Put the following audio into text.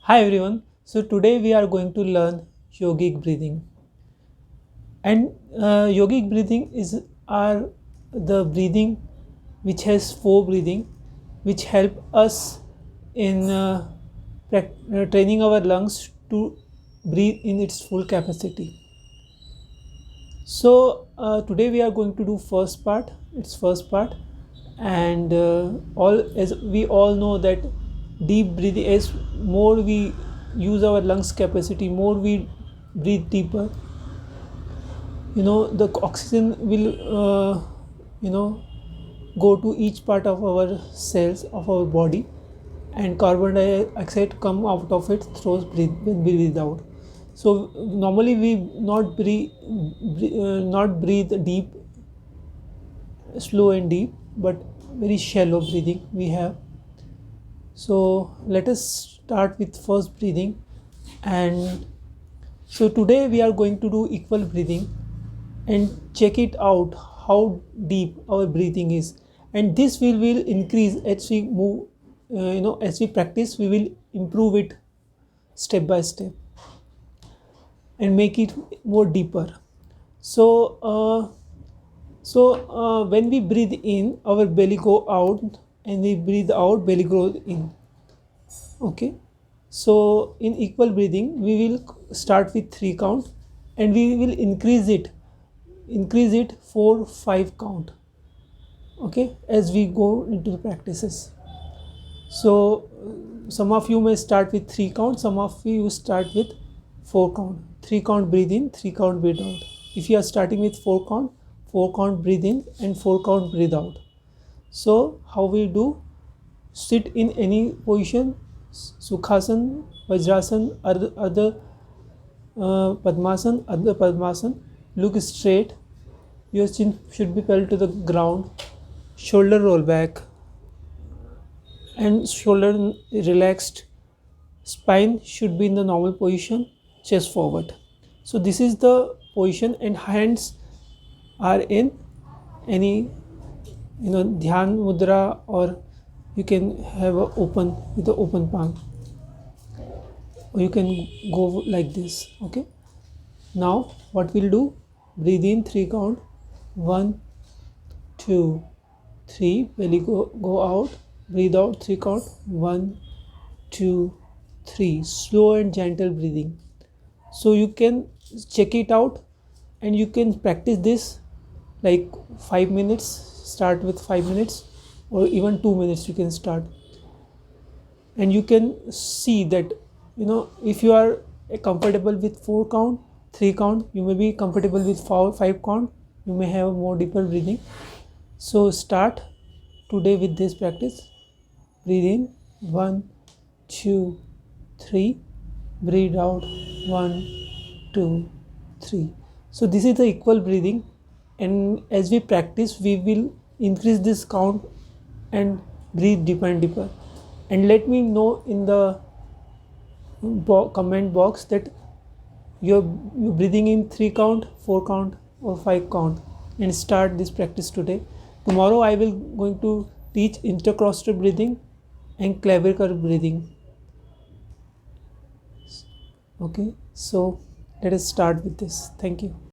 Hi everyone. So today we are going to learn yogic breathing. And yogic breathing is our the breathing which has four breathing, which help us in training our lungs to breathe in its full capacity. So today we are going to do first part. It's first part, and all as we all know that deep breathing, as more we use our lungs capacity, more we breathe deeper, the oxygen will go to each part of our cells of our body, and carbon dioxide come out of it through breathe when we breathe out. So normally we not breathe deep, slow and deep, but very shallow breathing we have. So let us start with first breathing. And so today we are going to do equal breathing and check it out how deep our breathing is, and this will increase as we move, as we practice we will improve it step by step and make it more deeper. So when we breathe in, our belly go out, and we breathe out, belly goes in. Okay. So in equal breathing we will start with 3 count, and we will increase it 4 5 count. Okay, as we go into the practices. So some of you may start with 3 count, some of you start with 4 count. 3 count breathe in, 3 count breathe out. If you are starting with 4 count, 4 count breathe in and 4 count breathe out. So how we do? Sit in any position, Sukhasan, Vajrasan, other Padmasan, other Padmasan. Look straight. Your chin should be parallel to the ground. Shoulder roll back and shoulder relaxed. Spine should be in the normal position, chest forward. So this is the position, and hands are in any dhyan mudra, or you can have a open with the open palm, or you can go like this. Okay. Now what we'll do? Breathe in 3 count. 1 2 3. Belly go out. Breathe out 3 count. 1 2 3. Slow and gentle breathing. So you can check it out, and you can practice this like 5 minutes. Start with 5 minutes, or even 2 minutes you can start, and you can see that if you are comfortable with 4 count, 3 count, you may be comfortable with 5 count, you may have more deeper breathing. So start today with this practice. Breathe in 1 2 3. Breathe out 1 2 3. So this is the equal breathing, and as we practice we will increase this count and breathe deeper and deeper. And let me know in the comment box that you're breathing in 3 count, 4 count, or 5 count, and start this practice today. Tomorrow I will going to teach intercostal breathing and clavicle breathing. Okay, so let us start with this. Thank you.